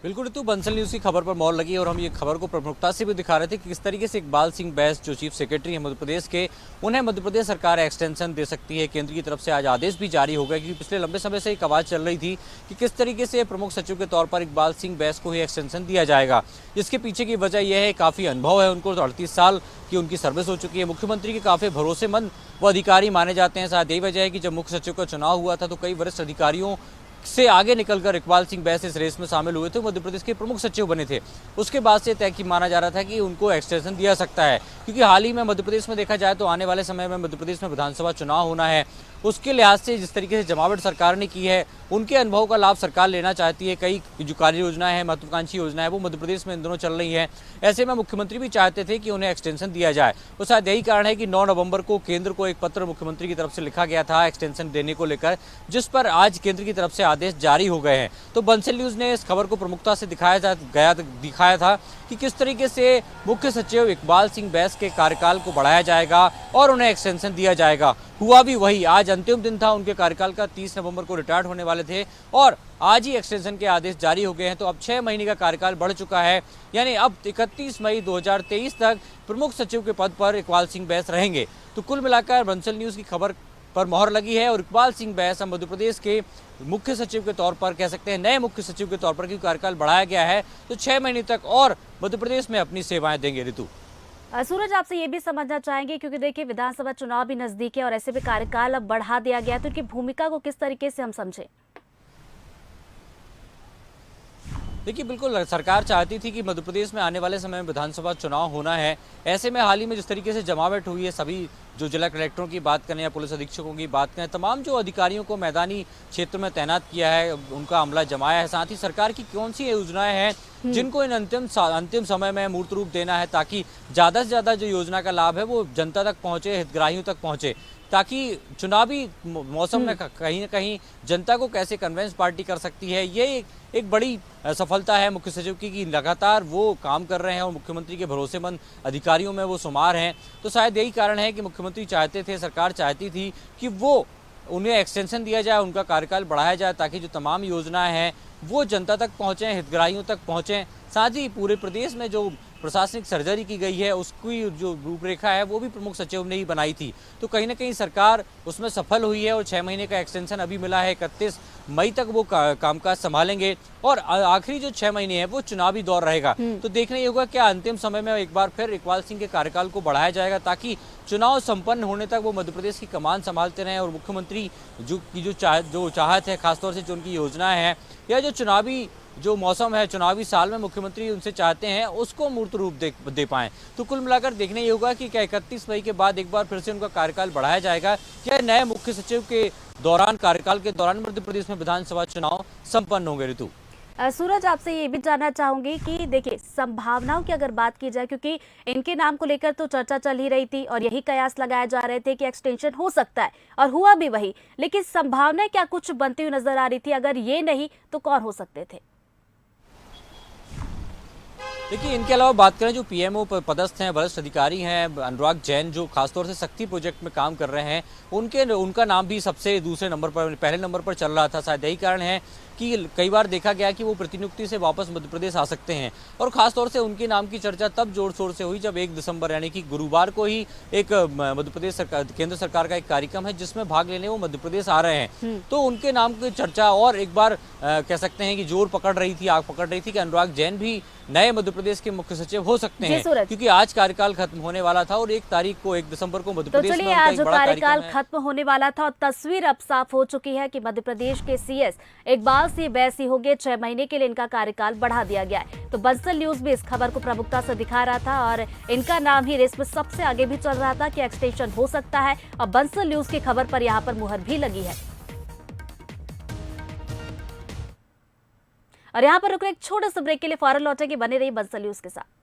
बिल्कुल ऋतु, बंसल न्यूज़ की खबर पर मोहर लगी और हम ये खबर को प्रमुखता से भी दिखा रहे थे कि किस तरीके से इकबाल सिंह बैस जो चीफ सेक्रेटरी हैं मध्य प्रदेश के, उन्हें मध्य प्रदेश सरकार एक्सटेंशन दे सकती है। केंद्र की तरफ से आज आदेश भी जारी हो गया, क्योंकि पिछले लंबे समय से एक आवाज़ चल रही थी कि किस तरीके से प्रमुख सचिव के तौर पर इकबाल सिंह बैस को ही एक्सटेंशन दिया जाएगा। इसके पीछे की वजह यह है, काफ़ी अनुभव है उनको, 38 साल की उनकी सर्विस हो चुकी है। मुख्यमंत्री के काफ़ी भरोसेमंद वो अधिकारी माने जाते हैं। शायद यही वजह है कि जब मुख्य सचिव का चुनाव हुआ था तो कई वरिष्ठ अधिकारियों से आगे निकलकर इकबाल सिंह बैस इस रेस में शामिल हुए थे, मध्य प्रदेश के प्रमुख सचिव बने थे। उसके बाद से तय की माना जा रहा था कि उनको एक्सटेंशन दिया सकता है, क्योंकि हाल ही में मध्य प्रदेश में देखा जाए तो आने वाले समय में मध्य प्रदेश में विधानसभा चुनाव होना है। उसके लिहाज से जिस तरीके से जमावट सरकार ने की है, उनके अनुभव का लाभ सरकार लेना चाहती है। कई जो कार्य योजना है, महत्वाकांक्षी योजना है, वो मध्य प्रदेश में इन दोनों चल रही है। ऐसे में मुख्यमंत्री भी चाहते थे कि उन्हें एक्सटेंशन दिया जाए। तो शायद यही कारण है कि 9 नवंबर को केंद्र को एक पत्र मुख्यमंत्री की तरफ से लिखा गया था एक्सटेंशन देने को लेकर, जिस पर आज केंद्र की तरफ से आदेश जारी हो गए हैं। तो बंसल न्यूज़ ने इस खबर को प्रमुखता से दिखाया था कि किस तरीके से मुख्य सचिव इकबाल सिंह बैस के कार्यकाल को बढ़ाया जाएगा और उन्हें एक्सटेंशन दिया जाएगा। हुआ भी वही, आज अंतिम दिन था उनके कार्यकाल का, 30 नवंबर को रिटायर्ड होने वाले थे और आज ही एक्सटेंशन के आदेश जारी हो गए हैं। तो अब 6 महीने का कार्यकाल बढ़ चुका है, यानी अब 31 मई 2023 तक प्रमुख सचिव के पद पर इकबाल सिंह बैस रहेंगे। तो कुल मिलाकर बंसल न्यूज़ की खबर पर मोहर लगी है और इकबाल सिंह बैस मध्य प्रदेश के मुख्य सचिव के तौर पर, कह सकते हैं नए मुख्य सचिव के तौर पर, क्योंकि कार्यकाल बढ़ाया गया है, तो 6 महीने तक और मध्य प्रदेश में अपनी सेवाएं देंगे। ऋतु, सूरज, आपसे ये भी समझना चाहेंगे, क्योंकि देखिए विधानसभा चुनाव भी नजदीक है और ऐसे में कार्यकाल अब बढ़ा दिया गया, तो उनकी भूमिका को किस तरीके से हम समझें? देखिए बिल्कुल, सरकार चाहती थी कि मध्य प्रदेश में आने वाले समय में विधानसभा चुनाव होना है। ऐसे में हाल ही में जिस तरीके से जमावट हुई है, सभी जो जिला कलेक्टरों की बात करें या पुलिस अधीक्षकों की बात करें, तमाम जो अधिकारियों को मैदानी क्षेत्र में तैनात किया है, उनका अमला जमाया है। साथ ही सरकार की कौन सी योजनाएं हैं जिनको इन अंतिम समय में मूर्त रूप देना है, ताकि ज़्यादा से ज़्यादा जो योजना का लाभ है वो जनता तक पहुँचे, हितग्राहियों तक पहुँचे, ताकि चुनावी मौसम में कहीं ना कहीं जनता को कैसे कन्वेंस पार्टी कर सकती है। ये एक बड़ी सफलता है मुख्य सचिव की कि लगातार वो काम कर रहे हैं और मुख्यमंत्री के भरोसेमंद अधिकारियों में वो शुमार हैं। तो शायद यही कारण है कि मुख्यमंत्री चाहते थे, सरकार चाहती थी कि वो उन्हें एक्सटेंशन दिया जाए, उनका कार्यकाल बढ़ाया जाए, ताकि जो तमाम योजनाएं हैं वो जनता तक पहुँचें, हितग्राहियों तक पहुँचें। साथ ही पूरे प्रदेश में जो प्रशासनिक सर्जरी की गई है, उसकी जो रूपरेखा है वो भी प्रमुख सचिव ने ही बनाई थी। तो कहीं ना कहीं सरकार उसमें सफल हुई है और 6 महीने का एक्सटेंशन अभी मिला है। 31 मई तक वो कामकाज संभालेंगे और आखिरी जो 6 महीने हैं वो चुनावी दौर रहेगा। तो देखना ये होगा क्या अंतिम समय में एक बार फिर इकबाल सिंह के कार्यकाल को बढ़ाया जाएगा, ताकि चुनाव संपन्न होने तक वो मध्य प्रदेश की कमान संभालते रहें और मुख्यमंत्री जो चाहत है, खासतौर से जो उनकी योजनाएं हैं या जो चुनावी जो मौसम है, चुनावी साल में मुख्यमंत्री उनसे चाहते हैं उसको मूर्त रूप दे पाएं। तो कुल मिलाकर देखना ये होगा कि क्या 31 मई के बाद एक बार फिर से उनका कार्यकाल बढ़ाया जाएगा, क्या नए मुख्य सचिव के दौरान, कार्यकाल के दौरान मध्य प्रदेश में विधानसभा चुनाव संपन्न होंगे। ऋतु, सूरज, आपसे ये भी जानना चाहूंगी कि देखिए संभावनाओं की अगर बात की जाए, क्योंकि इनके नाम को लेकर तो चर्चा चल ही रही थी और यही कयास लगाए जा रहे थे कि एक्सटेंशन हो सकता है, और हुआ भी वही, लेकिन संभावनाएं क्या कुछ बनती हुई नजर आ रही थी? अगर ये नहीं तो कौन हो सकते थे? देखिए इनके अलावा बात करें जो पीएमओ पदस्थ हैं, वरिष्ठ अधिकारी हैं, अनुराग जैन जो खासतौर से शक्ति प्रोजेक्ट में काम कर रहे हैं, उनका नाम भी सबसे दूसरे नंबर पर, पहले नंबर पर चल रहा था। शायद यही कारण है कि कई बार देखा गया कि वो प्रतिनियुक्ति से वापस मध्य प्रदेश आ सकते हैं। और खासतौर से उनके नाम की चर्चा तब जोर शोर से हुई जब 1 दिसंबर यानी कि गुरुवार को ही एक मध्य प्रदेश सरकार, केंद्र सरकार का एक कार्यक्रम है जिसमें भाग लेने वो मध्य प्रदेश आ रहे हैं। तो उनके नाम की चर्चा और एक बार कह सकते हैं कि जोर पकड़ रही थी, आग पकड़ रही थी कि अनुराग जैन भी नए मध्य प्रदेश के मुख्य सचिव हो सकते हैं, क्योंकि आज कार्यकाल खत्म होने वाला था और 1 दिसंबर को मध्य प्रदेश में आज कार्यकाल खत्म होने वाला था और तस्वीर अब साफ हो चुकी है कि मध्य प्रदेश के सीएस इकबाल सिंह बैस ही होंगे। 6 महीने के लिए इनका कार्यकाल बढ़ा दिया गया है। तो बंसल न्यूज भी इस खबर को प्रमुखता से दिखा रहा था और इनका नाम ही रेस में सबसे आगे भी चल रहा था कि एक्सटेंशन हो सकता है, और बंसल न्यूज की खबर पर यहाँ पर मुहर भी लगी है। और यहाँ पर रुको एक छोटे से ब्रेक के लिए, फौरन लौटेंगे, बने रहिए बंसल न्यूज के साथ।